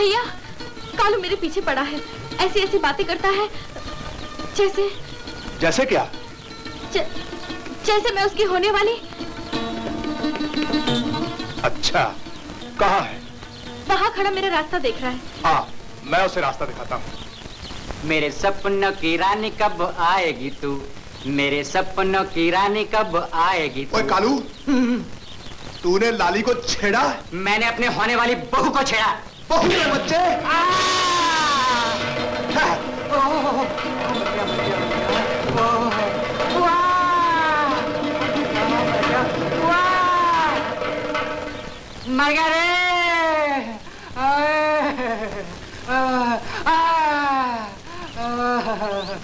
भैया, कालू मेरे पीछे पड़ा है, ऐसी ऐसी बातें करता है जैसे। जैसे क्या? जैसे मैं उसकी होने वाली। अच्छा, कहाँ है? वहाँ खड़ा मेरा रास्ता देख रहा है। हाँ, मैं उसे रास्ता दिखाता हूँ। मेरे सपनों की रानी कब आएगी तू, मेरे सपनों की रानी कब आएगी तू। ओए कालू, तूने लाली को छेड़ा? मैंने अपने होने वाली बहू को छेड़ा। बहू के बच्चे? मर गया रे।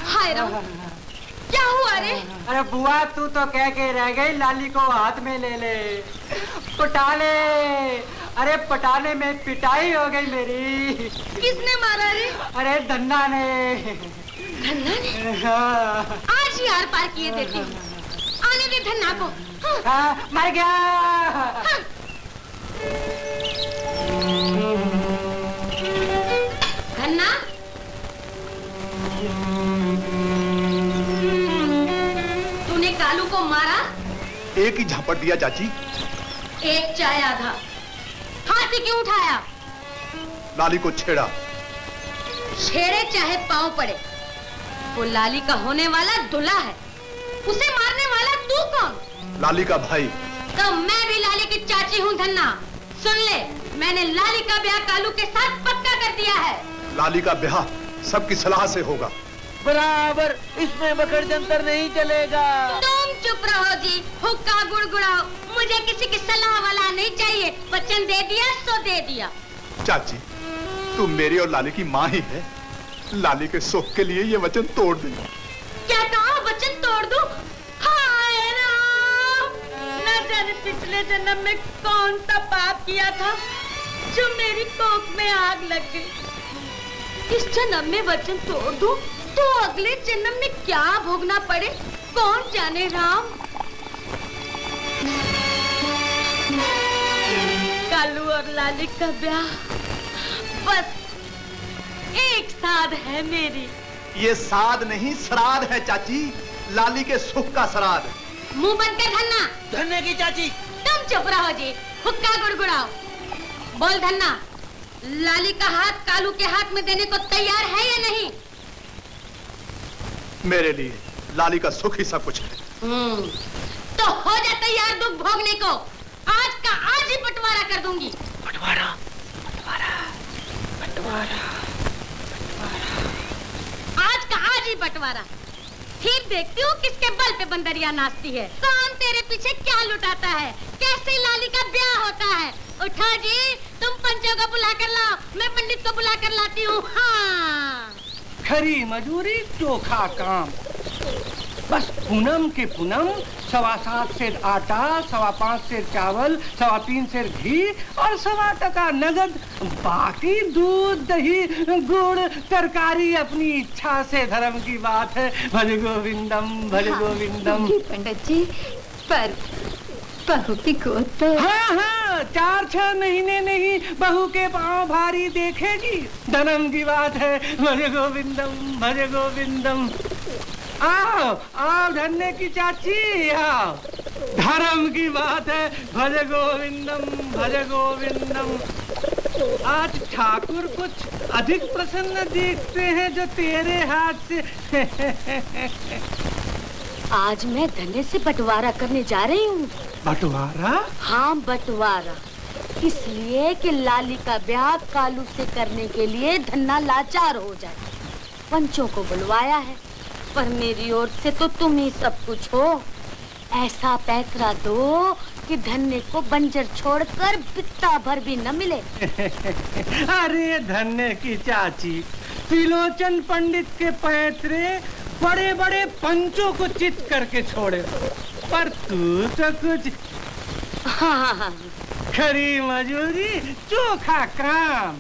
हाय राम, क्या हुआ रे? अरे बुआ, तू तो कह के रह गई लाली को हाथ में ले ले, पटा ले। अरे पटाने में पिटाई हो गई मेरी। किसने मारा रे? अरे धन्ना ने। धन्ना ने? आज ही आर पार किए देती हूँ। आने दे धन्ना को। मर गया। धन्ना, तूने कालू को मारा? एक ही झापट दिया चाची। एक चाहे आधा। हाथ क्यों उठाया? लाली को छेड़ा। छेड़े चाहे पांव पड़े, वो लाली का होने वाला दूल्हा है। उसे मारने वाला तू कौन? लाली का भाई। तो मैं भी लाली की चाची हूँ धन्ना। सुन ले, मैंने लाली का ब्याह कालू के साथ पक्का कर दिया है। लाली का ब्याह सबकी सलाह से होगा। बराबर, इसमें बकर जंतर नहीं चलेगा। तुम चुप रहो जी, हुक्का गुड़गुड़ाओ। मुझे किसी की सलाह वाला नहीं चाहिए। वचन दे दिया सो दे दिया। चाची, तू मेरी और लाली की माँ ही है। लाली के सुख के लिए ये वचन तोड़ दे। क्या कहा? वचन तोड़ दूं? हाय राम, न जाने पिछले जन्म में कौन सा पाप किया था जो मेरी कोख में आग लग गई। इस जन्म में वचन तोड़ दूं तो अगले जन्म में क्या भोगना पड़े कौन जाने राम। कालू और लाली का ब्याह बस एक साध है मेरी। ये साध नहीं, श्राद्ध है चाची। लाली के सुख का श्राद्ध। मुंह बंद कर धन्ना। धन्ने की चाची। तुम चुप रहो जी, हुक्का गुड़गुड़ाओ। बोल धन्ना, लाली का हाथ कालू के हाथ में देने को तैयार है या नहीं? मेरे लिए लाली का सुख ही सब कुछ है। तो हो जा तैयार दुख भोगने को। आज का आज ही बंटवारा कर दूंगी। बंटवारा, बंटवारा, बंटवारा, बंटवारा। आज का आज ही बंटवारा। फिर देखती हूँ किसके बल पे बंदरिया नाचती है। कौन तेरे पीछे क्या लुटाता है, कैसे लाली का ब्याह होता है। उठो जी, तुम पंचों को बुला कर लाओ, मैं पंडित को बुला कर लाती हूँ। हाँ, खरी मजूरी चोखा काम। बस पूनम के पूनम 7.25 सेर आटा, 5.25 सेर चावल, 3.25 सेर घी और 1.25 टका नगद। बाकी दूध, दही, गुड़, तरकारी अपनी इच्छा से। धर्म की बात है। भज गोविंदम, भज गोविंदम। पंडित जी, पर बहू की गोद पे। हाँ हाँ, 4-6 महीने नहीं, बहू के पांव भारी देखेगी। धर्म की बात है। भज गोविंदम, भज गोविंदम। आओ आओ धन्ने की चाची, आओ। धर्म की बात है। भज गोविंदम, भज गोविंदम। आज ठाकुर कुछ अधिक प्रसन्न दिखते हैं जो तेरे हाथ से। आज मैं धन्ने से बंटवारा करने जा रही हूँ। बंटवारा? हाँ, बंटवारा। इसलिए कि लाली का ब्याह कालू से करने के लिए धन्ना लाचार हो जाए। पंचों को बुलवाया है, पर मेरी ओर से तो तुम ही सब कुछ हो। ऐसा पैतरा दो कि धन्ने को बंजर छोड़कर बित्ता भर भी न मिले। अरे धन्ने की चाची, त्रिलोचन पंडित के पैतरे बड़े बड़े पंचों को चित करके छोड़े, पर तू तो कुछ। हाँ, खरी मजूरी चोखा काम।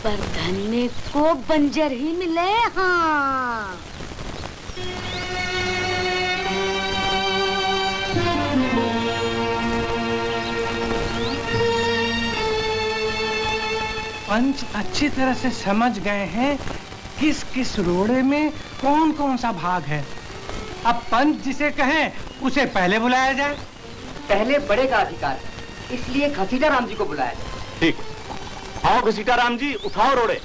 पर धन्ने को बंजर ही मिले। हाँ, पंच अच्छी तरह से समझ गए हैं किस किस रोड़े में कौन कौन सा भाग है। अब पंच जिसे कहें उसे पहले बुलाया जाए। पहले बड़े का अधिकार है, इसलिए घसीटा राम जी को बुलाया जाए। ठीक, आओ घसीटा राम जी, उठाओ रोड़े।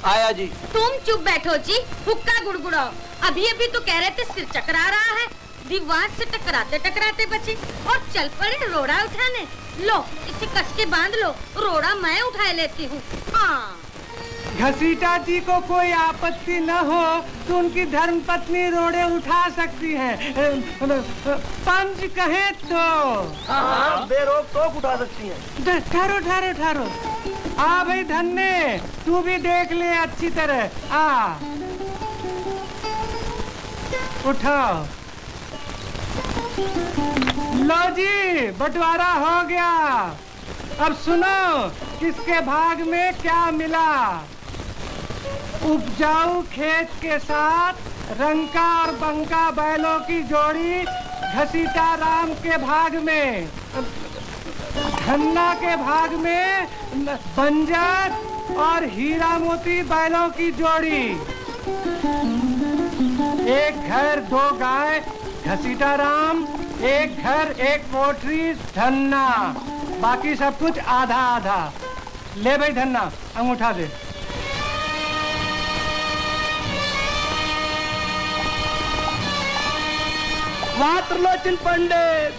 आया जी। तुम चुप बैठो जी, हुक्का गुड़गुड़ाओ। अभी अभी तो कह रहे थे सिर चकरा रहा है, दीवार से टकराते टकराते बचे और चल पड़े रोड़ा उठाने। लो इसे कस के बांध लो, रोड़ा मैं उठा लेती हूँ। हाँ। घसीटा जी को कोई आपत्ति न हो तो उनकी धर्मपत्नी रोड़े उठा सकती हैं। पंच कहे तो हाँ, बेरोक टोक उठा सकती हैं। ठहरो ठहरो ठहरो। आ भाई धन्ने, तू भी देख ले अच्छी तरह। आ उठाओ। लो जी, बंटवारा हो गया। अब सुनो किसके भाग में क्या मिला। उपजाऊ खेत के साथ रंका और बंका बैलों की जोड़ी घसीटा राम के भाग में, धन्ना के भाग में बंजर और हीरा मोती बैलों की जोड़ी। एक घर दो गाय घसीटा राम, एक घर एक पोटरी धन्ना, बाकी सब कुछ आधा आधा। ले भाई धन्ना, अंगूठा दे। वाह त्रिलोचन पंडित,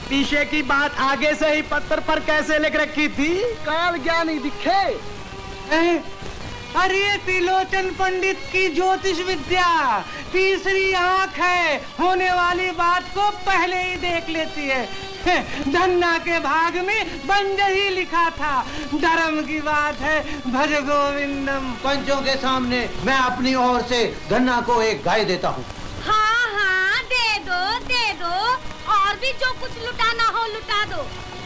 पीछे की बात आगे से ही पत्थर पर कैसे लिख रखी थी? काल ज्ञानी दिखे। अरे त्रिलोचन पंडित की ज्योतिष विद्या तीसरी आंख है, होने वाली बात को पहले ही देख लेती है। धन्ना के भाग में बंजर ही लिखा था। धर्म की बात है, भज गोविंदम। पंचों के सामने मैं अपनी ओर से धन्ना को एक गाय देता हूँ। हाँ हाँ दे दो, और भी जो कुछ लुटाना हो लुटा दो।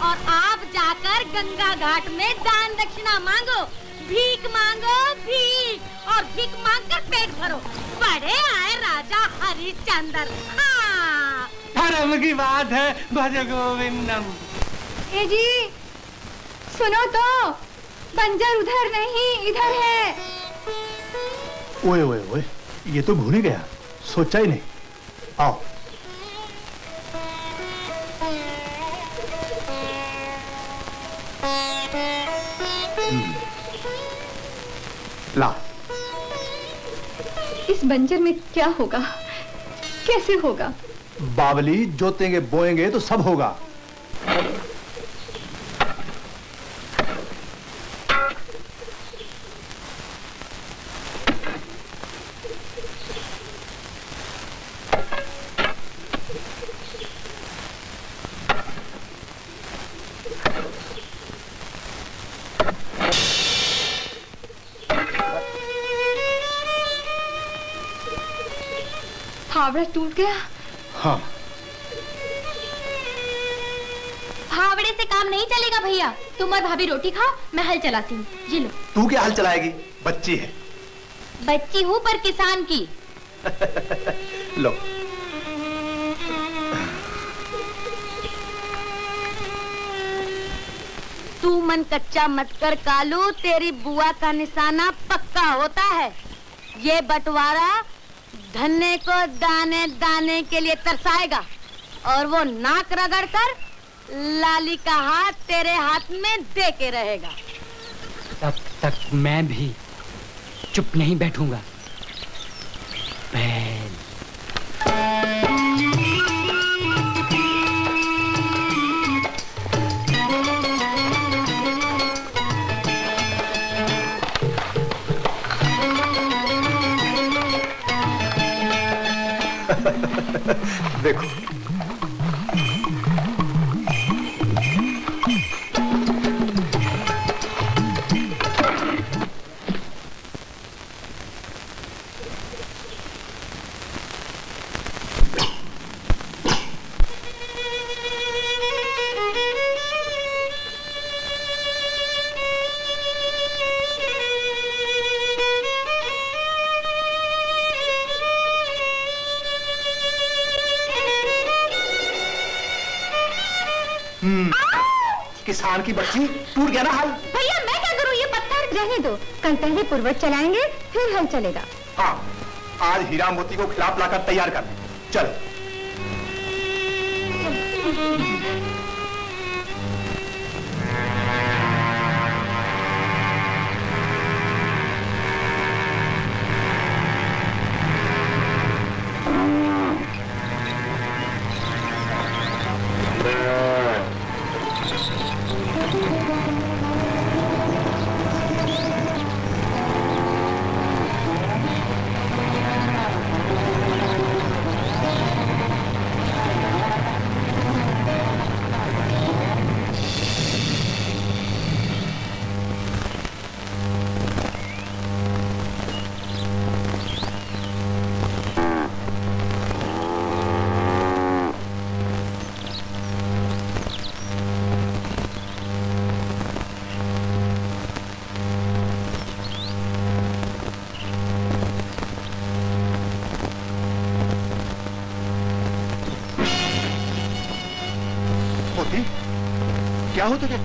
और आप जाकर गंगा घाट में दान दक्षिणा मांगो, भीख मांगो भीख, और भीख मांगकर पेट भरो। बड़े आए राजा हरिश्चंद्र। हाँ धर्म की बात है, भज गोविंदम। ए जी सुनो तो, बंजर उधर नहीं इधर है। ओए ओए ओए, ये तो भूल ही गया, सोचा ही नहीं। आओ। ला। इस बंजर में क्या होगा, कैसे होगा? बावली जोतेंगे बोएंगे तो सब होगा। फावड़ा टूट गया। हाँ। फावड़े से काम नहीं चलेगा भैया। तुम और भाभी रोटी खाओ, मैं हल चलाती हूँ। जी लो। तू क्या हल चलाएगी? बच्ची है। बच्ची हूँ पर किसान की। लो। तू मन कच्चा मत कर कालू, तेरी बुआ का निशाना पक्का होता है। ये बंटवारा धन्ने को दाने दाने के लिए तरसाएगा, और वो नाक रगड़ कर लाली का हाथ तेरे हाथ में दे के रहेगा। तब तक मैं भी चुप नहीं बैठूंगा। बैल। देखो किसान की बच्ची, टूट गया ना हाल। भैया मैं क्या करूँ, ये पत्थर रहने दो, कल पहले पूर्वज चलाएंगे फिर हल चलेगा। हाँ, आज हीरा मोती को खिलाफ लाकर तैयार कर दे। चल। क्या हो तुझे?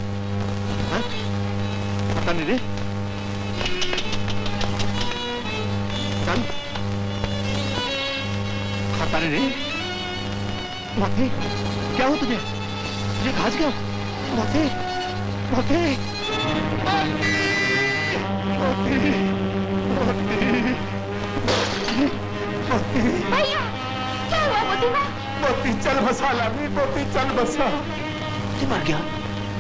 पता नहीं रे। चल, पता नहीं रे। मोती, क्या हो तुझे? तुझे घास गया? मोती, मोती, भैया, क्या हुआ मोती को? मोती चल बसा लामी, मोती चल बसा। मर गया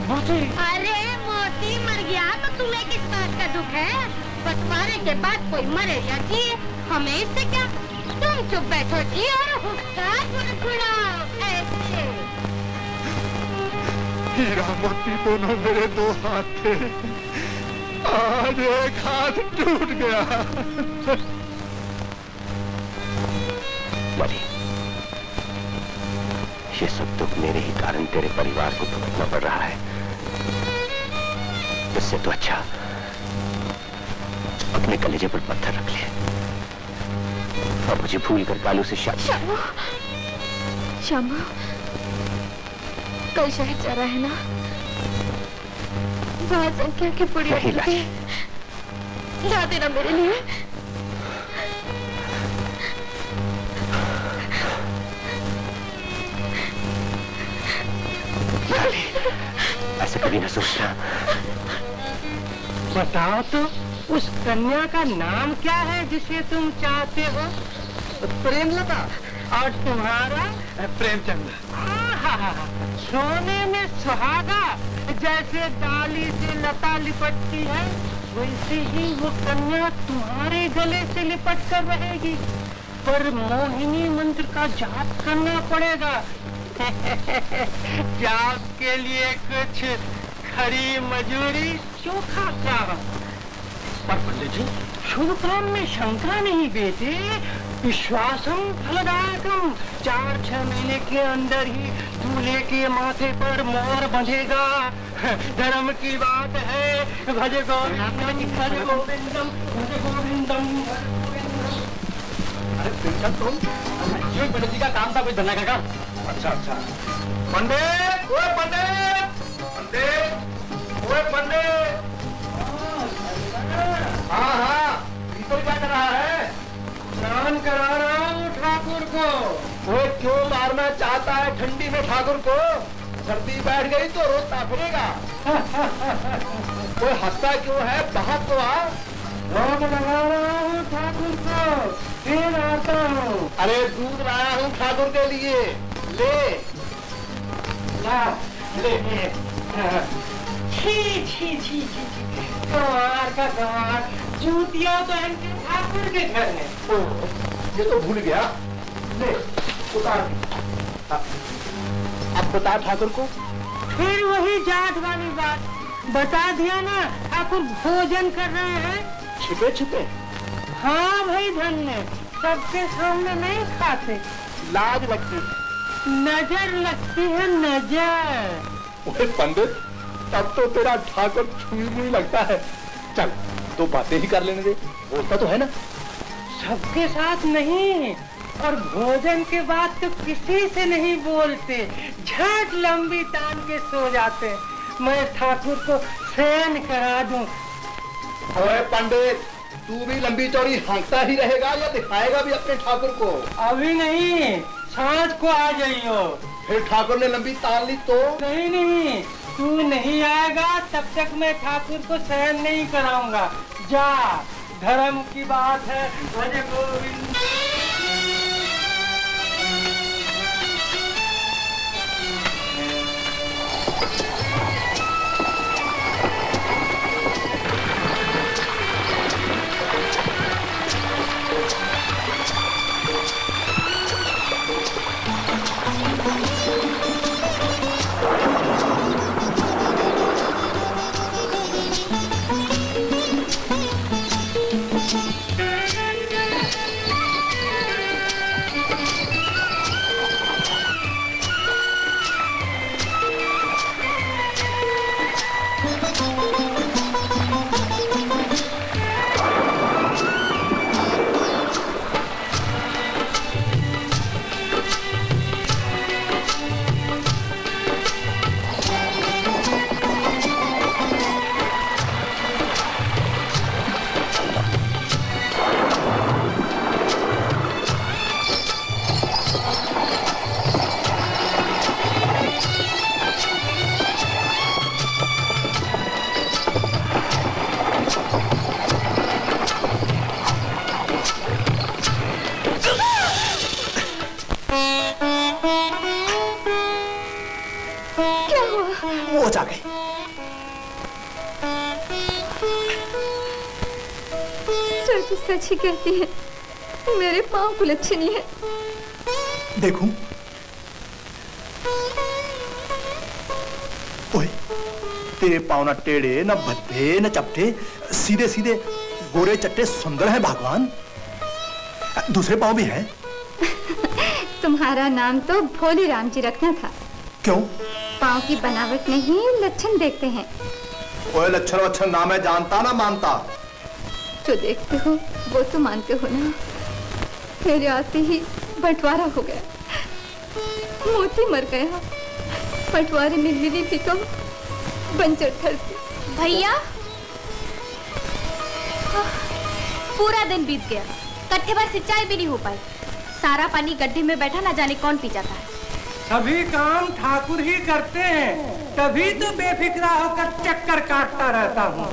मोती। अरे मोती मर गया तो तुम्हें किस बात का दुख है? बंटवारे के बाद कोई मरे या जिए, हमें इससे क्या? तुम चुप बैठो जी और हुक्का गुनगुनाओ ऐसे। हीरा मोती दोनों मेरे दो हाथ थे, आज एक हाथ टूट गया। मरी, ये सब दुख मेरे ही कारण तेरे परिवार को भुगतना पड़ रहा है। इससे तो अच्छा अपने कलेजे पर पत्थर रख ले और मुझे भूल कर कालू से शादी। श्यामू, श्यामू, कल शहर जा रहा है ना? बहुत संख्या की पुड़िया ला देना मेरे लिए। ऐसा कभी न सोचना। बताओ तो उस कन्या का नाम क्या है जिसे तुम चाहते हो? प्रेमलता। और तुम्हारा? प्रेमचंद। सोने में सुहागा जैसे डाली से लता लिपटती है, वैसे ही वो कन्या तुम्हारे गले से लिपट कर रहेगी, पर मोहिनी मंत्र का जाप करना पड़ेगा। जाप के लिए कुछ खरी मजूरी चोखा चावल। पर पंडित जी, शुभ काम में शंका नहीं बेटे, विश्वासम फलदायकम। 4-6 महीने के अंदर ही दूल्हे के माथे पर मोहर बंधेगा। धर्म की बात है। भज गोविंदम, भज गोविंदम, भज गोविंदम। अरे तुम पंडित जी का काम था कोई धंधा का काम? अच्छा अच्छा। पंडित, ओए पंडित, पंडित, ओए पंडित। हाँ हाँ, तो क्या कर रहा है? स्नान करा रहा हूँ ठाकुर को। वो क्यों मारना चाहता है ठंडी में ठाकुर को? सर्दी बैठ गई तो रोता फिरेगा। कोई हंसता क्यों है? बाहर तो आ। रोग लगा रहा हूँ ठाकुर को, फिर आता हूँ। अरे दूध लाया हूँ ठाकुर के लिए, ले ला, ले। छी छी छी छी छी, गंवार का गंवार, जूतियाँ पहन के ठाकुर के घर में। ये तो भूल गया, ले उतार। अब बता ठाकुर को। फिर वही जाट वाली बात बता दिया ना, ठाकुर भोजन कर रहे हैं छिपे छिपे। हाँ भाई धन्य, सबके सामने नहीं खाते, लाज लगती, नजर लगती है नजर। ओए पंडित, तब तो तेरा ठाकुर छुई लगता है। चल दो बातें ही कर लेने दे, बोलता तो है ना। सबके साथ नहीं, और भोजन के बाद तो किसी से नहीं बोलते, झट लंबी तान के सो जाते। मैं ठाकुर को शयन करा दूं। ओए पंडित, तू भी लंबी चौड़ी हाँकता ही रहेगा या दिखाएगा भी अपने ठाकुर को? अभी नहीं, सांझ को आ जाइयो। फिर ठाकुर ने लंबी तान ली तो? नहीं नहीं, तू नहीं आएगा तब तक मैं ठाकुर को सहन नहीं कराऊंगा। जा, धर्म की बात है। भज गोविंद। वो जा गई। चाची सच ही कहती है, मेरे पाँव कुलच्छनी है। देखूं? ओए, तेरे पाँव न टेढ़े न भद्दे न चपटे, सीधे सीधे गोरे चट्टे सुंदर है भगवान। दूसरे पाँव भी हैं। तुम्हारा नाम तो भोले राम जी रखना था। क्यों? पाँव की बनावट नहीं, लक्षण देखते हैं। ओए, लक्षण वक्षण ना मैं जानता ना मानता। जो देखते हो वो तो मानते हो ना। मेरे आते ही बंटवारा हो गया, मोती मर गया, बंटवारे में मिली थी तो बंजर धरती। भैया, पूरा दिन बीत गया, कट्टे भर सिंचाई भी नहीं हो पाई। सारा पानी गड्ढे में बैठा ना जाने कौन पी जाता है। सभी काम ठाकुर ही करते हैं, तभी तो बेफिक्रा होकर चक्कर काटता रहता हूँ।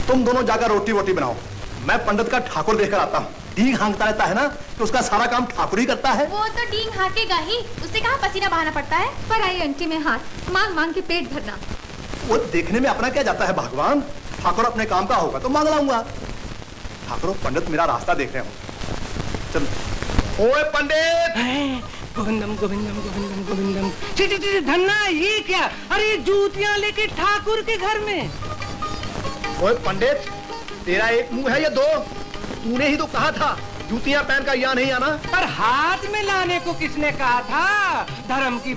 तुम दोनों जाकर रोटी वोटी बनाओ, मैं पंडित का ठाकुर देखकर आता हूँ। डींग हाँकता रहता है ना, तो उसका सारा काम ठाकुर ही करता है। वो तो डींग हाँकेगा ही, उससे कहाँ पसीना बहाना पड़ता है। पर आई अंटी में हाथ मांग मांग के पेट भरना। वो देखने में अपना क्या जाता है भगवान। ठाकुर अपने काम का होगा तो मांग लाऊंगा। ठाकुर पंडित मेरा रास्ता देख रहे हो। चलो। ओए पंडित! गोविंदम गोविंदम गोविंदम गोविंदम। ची धन्ना, ये क्या? अरे जूतियां लेके ठाकुर के घर में। ओए पंडित, तेरा एक मुंह है या दो? तूने ही तो कहा था जूतियां पहनकर यहाँ नहीं आना। पर हाथ में लाने को किसने कहा था? धर्म की